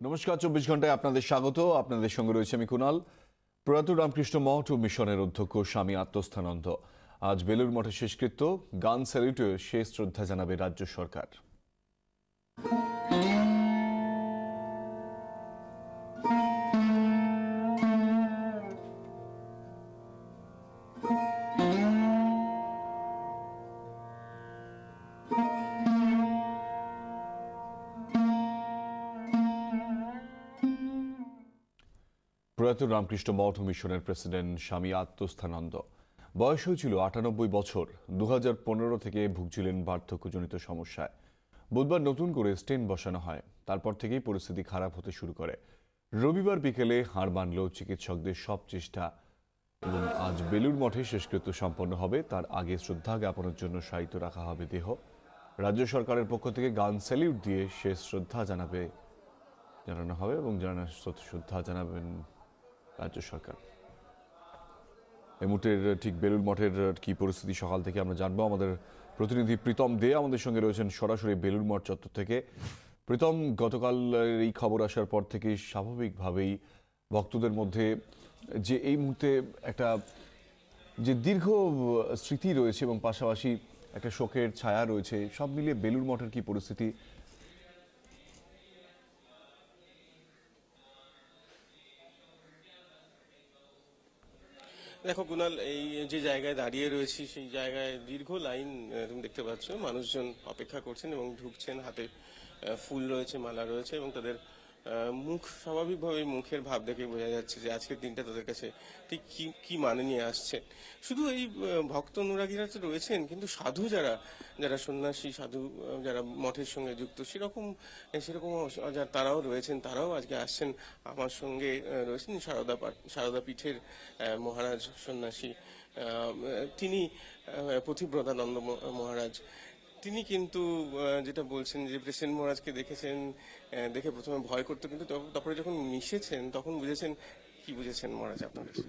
নমস্কার, 24 ঘন্টায় আপনাদের স্বাগত। আপনাদের সঙ্গে রয়েছে আমি কুণাল। প্রয়াত রামকৃষ্ণ মঠ ও মিশনের অধ্যক্ষ স্বামী আত্মস্থানন্দ আজ বেলুর মঠে শেষকৃত্য। গান স্যালুটে শেষ শ্রদ্ধা জানাবে রাজ্য সরকার। প্রয়াত রামকৃষ্ণ মঠ ও মিশনের প্রেসিডেন্ট স্বামী আত্মস্থানন্দ বয়স হয়েছিল ৯৮ বছর। ২০১৫ থেকে ভুগছিলেন বার্ধক্যজনিত সমস্যায়। বুধবার নতুন করে স্টেন বসানো হয়। তারপর থেকেই পরিস্থিতি খারাপ হতে শুরু করে। রবিবার বিকেলে হার মানল চিকিৎসকদের সব চেষ্টা এবং আজ বেলুর মঠে শেষকৃত্য সম্পন্ন হবে। তার আগে শ্রদ্ধা জ্ঞাপনের জন্য শায়িত রাখা হবে দেহ। রাজ্য সরকারের পক্ষ থেকে গান স্যালিউট দিয়ে শেষ শ্রদ্ধা জানানো হবে এবং শ্রদ্ধা জানাবেন রাজ্য সরকার। এই মুহূর্তের ঠিক বেলুর মঠের কি পরিস্থিতি সকাল থেকে আমরা জানবো। আমাদের প্রতিনিধি প্রীতম দে আমাদের সঙ্গে রয়েছেন সরাসরি বেলুর মঠ চত্বর থেকে। প্রীতম, গতকাল এই খবর আসার পর থেকে স্বাভাবিকভাবেই ভক্তদের মধ্যে যে এই মুহূর্তে একটা যে দীর্ঘ স্মৃতি রয়েছে এবং পাশাপাশি একটা শোকের ছায়া রয়েছে, সব মিলিয়ে বেলুর মঠের কি পরিস্থিতি? দেখো কুণাল, এই যে জায়গায় দাঁড়িয়ে রয়েছি সেই জায়গায় দীর্ঘ লাইন তুমি দেখতে পাচ্ছ। মানুষজন অপেক্ষা করছেন এবং ঢুকছেন। হাতে ফুল রয়েছে, মালা রয়েছে এবং তাদের মুখ স্বাভাবিকভাবে মুখের ভাব দেখে বোঝা যাচ্ছে যে আজকের দিনটা তাদের কাছে ঠিক কি কি মানে নিয়ে আসছে। শুধু এই ভক্ত অনুরাগীরা তো রয়েছেন, কিন্তু সাধু যারা যারা সন্ন্যাসী সাধু যারা মঠের সঙ্গে যুক্ত সেরকম তারাও রয়েছেন। তারাও আজকে আসছেন। আমার সঙ্গে রয়েছেন সারদা পীঠের মহারাজ সন্ন্যাসী, তিনি পথিব্রতানন্দ মহারাজ। তিনি কিন্তু যেটা বলছেন যে প্রেসিডেন্ট মহারাজকে দেখেছেন, দেখে প্রথমে ভয় করতো, কিন্তু তারপরে যখন মিশেছেন তখন বুঝেছেন। কি বুঝেছেন মহারাজ আপনার কাছে?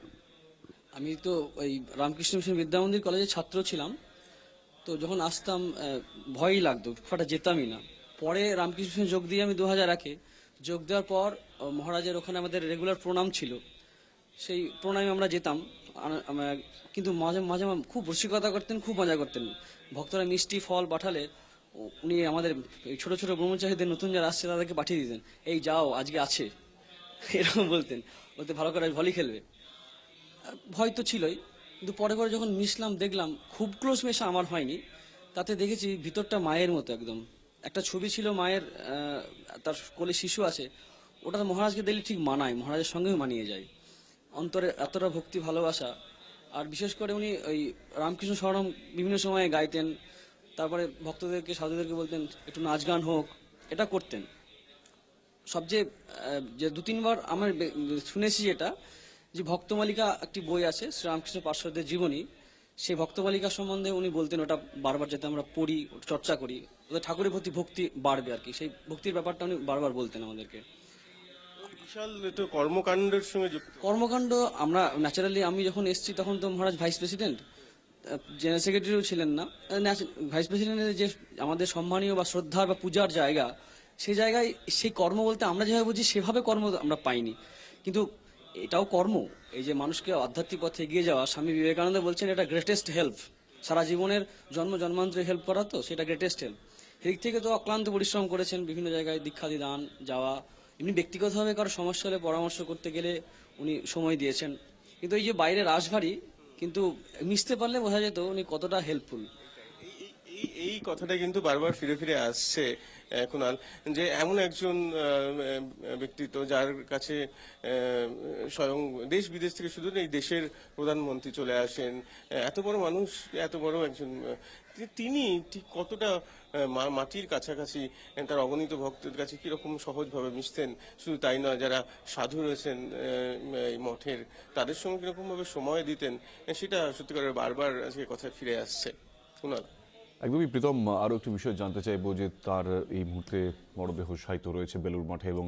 আমি তো ওই রামকৃষ্ণ মিশন বিদ্যা মন্দির কলেজের ছাত্র ছিলাম। তো যখন আসতাম ভয়ই লাগতো, ফাটা যেতামই না। পরে রামকৃষ্ণ মিশনে যোগ দিয়ে আমি 2001-এ যোগ দেওয়ার পর মহারাজের ওখানে আমাদের রেগুলার প্রণাম ছিল। সেই প্রণামে আমরা যেতাম। কিন্তু মাঝে মাঝে খুব রসিকতা করতেন, খুব মজা করতেন। ভক্তরা মিষ্টি ফল পাঠালে উনি আমাদের ছোট ছোট ব্রহ্মচারীদের নতুন যারা আসছে তাদেরকে পাঠিয়ে দিতেন, এই যাও আজকে আছে, এরকম বলতেন। বলতে ভালো করে ভলি খেলবে। ভয় তো ছিলই, কিন্তু পরে পরে যখন মিশলাম দেখলাম খুব ক্লোজ মেশা আমার হয়নি। তাতে দেখেছি ভিতরটা মায়ের মতো একদম। একটা ছবি ছিল মায়ের, তার কোলে শিশু আছে। ওটা মহারাজকে দেখলে ঠিক মানায়, মহারাজের সঙ্গেও মানিয়ে যায়। অন্তরে এতটা ভক্তি ভালোবাসা। আর বিশেষ করে উনি ওই রামকৃষ্ণ স্মরণ বিভিন্ন সময়ে গাইতেন। তারপরে ভক্তদেরকে সাধুদেরকে বলতেন একটু নাচ গান হোক, এটা করতেন। সবচেয়ে যে 2-3 বার আমার শুনেছি যেটা, যে ভক্তমালিকা একটি বই আছে শ্রীরামকৃষ্ণ পার্শ্বদের জীবনী, সেই ভক্তমালিকা সম্বন্ধে উনি বলতেন ওটা বারবার যাতে আমরা পড়ি, চর্চা করি, ওদের ঠাকুরের প্রতি ভক্তি বাড়বে আর কি। সেই ভক্তির ব্যাপারটা উনি বারবার বলতেন আমাদেরকে। বিশাল তো কর্মকাণ্ডের সঙ্গে যুক্ত। কর্মকাণ্ড আমরা ন্যাচারালি, আমি যখন এসেছি তখন তো মহারাজ ভাইস প্রেসিডেন্ট, জেনারেল সেক্রেটারিও ছিলেন না। ভাইস প্রেসিডেন্টের যে আমাদের সম্মানীয় বা শ্রদ্ধার বা পূজার জায়গা, সেই জায়গায় সেই কর্ম বলতে আমরা যেভাবে বুঝি সেভাবে কর্ম আমরা পাইনি। কিন্তু এটাও কর্ম। এই যে মানুষকে আধ্যাত্মিক পথে এগিয়ে যাওয়া, স্বামী বিবেকানন্দ বলছেন এটা গ্রেটেস্ট হেল্প। সারা জীবনের জন্মান্তরে হেল্প করা, তো সেটা গ্রেটেস্ট হেল্প। এদিক থেকে তো অক্লান্ত পরিশ্রম করেছেন, বিভিন্ন জায়গায় দীক্ষাদি দান যাওয়া, এমনি ব্যক্তিগতভাবে কারো সমস্যা হলে পরামর্শ করতে গেলে উনি সময় দিয়েছেন। কিন্তু এই যে বাইরে রাশভারী, কিন্তু মিশতে পারলে বোঝা যেত উনি কতটা হেল্পফুল। এই কথাটা কিন্তু বারবার ফিরে ফিরে আসছে কুণাল, যে এমন একজন ব্যক্তিত্ব যার কাছে স্বয়ং দেশ বিদেশ থেকে, শুধু এই দেশের প্রধানমন্ত্রী চলে আসেন, এত বড় মানুষ, এত বড় একজন, তিনি ঠিক কতটা মাটির কাছাকাছি, তার অগণিত ভক্তের কাছে কিরকম সহজভাবে মিশতেন। শুধু তাই নয়, যারা সাধু রয়েছেন এই মঠের, তাদের সঙ্গে কিরকম ভাবে সময় দিতেন, সেটা সত্যিকারের বারবার আজকে কথা ফিরে আসছে কুণাল। একদমই প্রীতম, আরও একটি বিষয় জানতে চাইবো যে তার এই মুহূর্তে মরদেহ শায়িত রয়েছে বেলুর মঠে এবং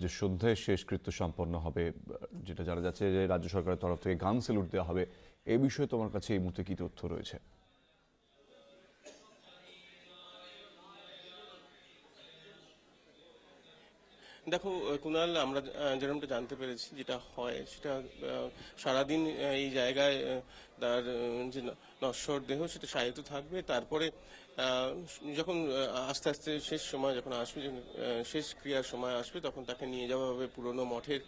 যে সন্ধ্যায় শেষকৃত্য সম্পন্ন হবে, যেটা জানা যাচ্ছে যে রাজ্য সরকারের তরফ থেকে গান স্যালুট দেওয়া হবে। এই বিষয়ে তোমার কাছে এই মুহূর্তে কি তথ্য রয়েছে? দেখো কুণাল, আমরা যেরকমটা জানতে পেরেছি, যেটা হয় সেটা সারাদিন এই জায়গায় তার যে নশ্বর দেহ সেটা শায়িত থাকবে। তারপরে যখন আস্তে আস্তে শেষ সময় যখন আসবে, যখন শেষ ক্রিয়ার সময় আসবে, তখন তাকে নিয়ে যাওয়া হবে পুরনো মঠের,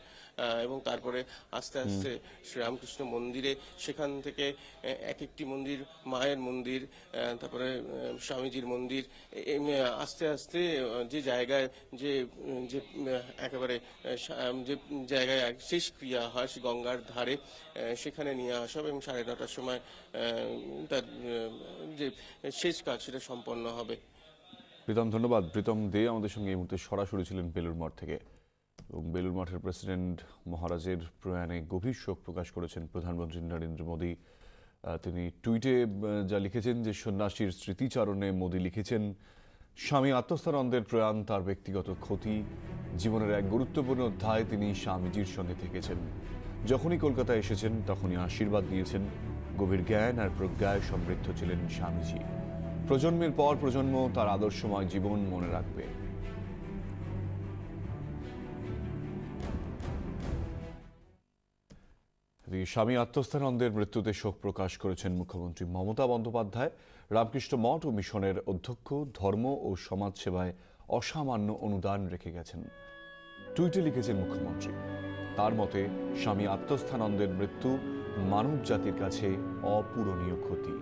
এবং তারপরে আস্তে আস্তে শ্রীরামকৃষ্ণ মন্দিরে, সেখান থেকে এক একটি মন্দির, মায়ের মন্দির, তারপরে স্বামীজির মন্দির, আস্তে আস্তে যে জায়গায় যে যে একেবারে যে জায়গায় শেষ ক্রিয়া হয়, সে গঙ্গার ধারে, সেখানে নিয়ে আসা হবে এবং 9:30টার সময় তার যে শেষ কাজ সেটা সম্পন্ন হবে। প্রীতম, ধন্যবাদ। প্রীতম দে আমাদের সঙ্গে এই মুহূর্তে সরাসরি ছিলেন বেলুর মঠ থেকে। এবং বেলুর মঠের প্রেসিডেন্ট মহারাজের প্রয়াণে গভীর শোক প্রকাশ করেছেন প্রধানমন্ত্রী নরেন্দ্র মোদী। তিনি টুইটে যা লিখেছেন যে সন্ন্যাসীর স্মৃতিচারণে মোদী লিখেছেন, স্বামী আত্মস্থানন্দের প্রয়াণ তার ব্যক্তিগত ক্ষতি, জীবনের এক গুরুত্বপূর্ণ অধ্যায়। তিনি স্বামীজির সঙ্গে থেকেছেন, যখনই কলকাতায় এসেছেন তখনই আশীর্বাদ দিয়েছেন। গভীর জ্ঞান আর প্রজ্ঞায় সমৃদ্ধ ছিলেন স্বামীজি। প্রজন্মের পর প্রজন্ম তার আদর্শময় জীবন মনে রাখবে। স্বামী আত্মস্থানন্দের মৃত্যুতে শোক প্রকাশ করেছেন মুখ্যমন্ত্রী মমতা বন্দ্যোপাধ্যায়। রামকৃষ্ণ মঠ ও মিশনের অধ্যক্ষ ধর্ম ও সমাজ সেবায় অসামান্য অনুদান রেখে গেছেন। টুইটে লিখেছেন মুখ্যমন্ত্রী, তার মতে স্বামী আত্মস্থানন্দের মৃত্যু মানব জাতির কাছে অপূরণীয় ক্ষতি।